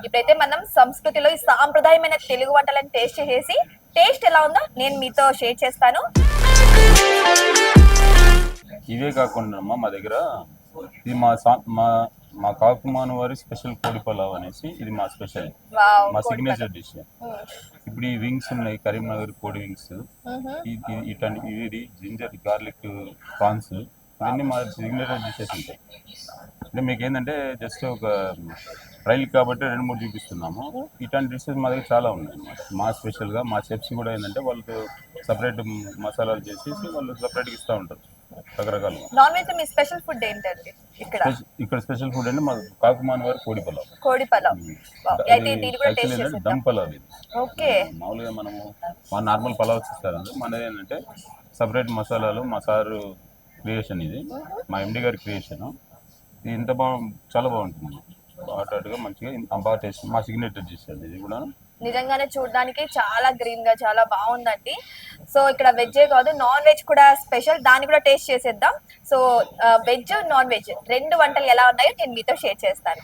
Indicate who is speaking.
Speaker 1: ఇప్పుడైతే మనం సంస్కృతిలో ఈ సాంప్రదాయమైన తెలుగు వంటలను టేస్ట్ చేసేసి టేస్ట్ ఎలా ఉందో నేను మీతో షేర్ చేస్తాను.
Speaker 2: ఇవే కాకుండా అమ్మా మా దగ్గర ఇది మా సా- మా మా కాకుమాను వారి స్పెషల్ కోడి పలావ్ అనేసి ఇది మా స్పెషల్,
Speaker 1: వావ్,
Speaker 2: మా
Speaker 1: కోడి
Speaker 2: సిగ్నేచర్
Speaker 1: పలావ్.
Speaker 2: డిష్. ఇప్పుడు ఈ వింగ్స్ ఉన్నాయి, కరీంనగర్ కోడి వింగ్స్,
Speaker 1: మ్మ్.
Speaker 2: ఇటన్ని ఇది జింజర్ గార్లిక్ ప్రాన్స్, ఇవన్నీ మా సిగ్నేచర్ డిషెస్ ఉంటాయి. అంటే మీకు ఏంటంటే జస్ట్ ఒక ట్రైల్ కాబట్టి 2-3 చూపిస్తున్నాము. ఇట్లాంటి డిషెస్ మా దగ్గర చాలా ఉన్నాయి అన్నమాట. మా స్పెషల్గా మా చెఫ్స్ కూడా ఏంటంటే వాళ్ళతో సపరేట్ మసాలాలు చేసేసి వాళ్ళు సపరేట్గా ఇస్తూ ఉంటారు రకరకాలుగా.
Speaker 1: నాన్ వెజ్ లో మీ స్పెషల్ ఫుడ్ ఏంటండి ఇక్కడ?
Speaker 2: ఇక్కడ స్పెషల్ ఫుడ్ అంటే మా కాకుమాన్ వారి కోడి పలావ్.
Speaker 1: కోడి పలావ్. వావ్,
Speaker 2: అది
Speaker 1: అయితే దీన్ని కూడా
Speaker 2: యాక్చువల్లీ
Speaker 1: టేస్ట్
Speaker 2: ఏంటంటే
Speaker 1: చేసేద్దాం.
Speaker 2: దమ్ పలావ్ ఇది.
Speaker 1: ఓకే.
Speaker 2: మామూలుగా మనము మా నార్మల్ పలావ్ ఇస్తారు, మనది ఏంటంటే సపరేట్ మసాలాలు మా సారు క్రియేషన్ ఇది, మా ఎండి గారి క్రియేషన్. ఇది ఇంత చాలా బాగుంటుంది, బాగా మంచిగా బాగా టేస్ట్, మా సిగ్నేచర్ డిష్ అది ఇది కూడా.
Speaker 1: నిజంగానే చూడడానికి చాలా గ్రీన్ గా చాలా బాగుందండి. సో ఇక్కడ వెజ్ కాదు నాన్ వెజ్ కూడా స్పెషల్, దాన్ని కూడా టేస్ట్ చేసేద్దాం. సో వెజ్ నాన్ వెజ్ రెండు వంటలు ఎలా ఉన్నాయో నేను మీతో షేర్ చేస్తాను.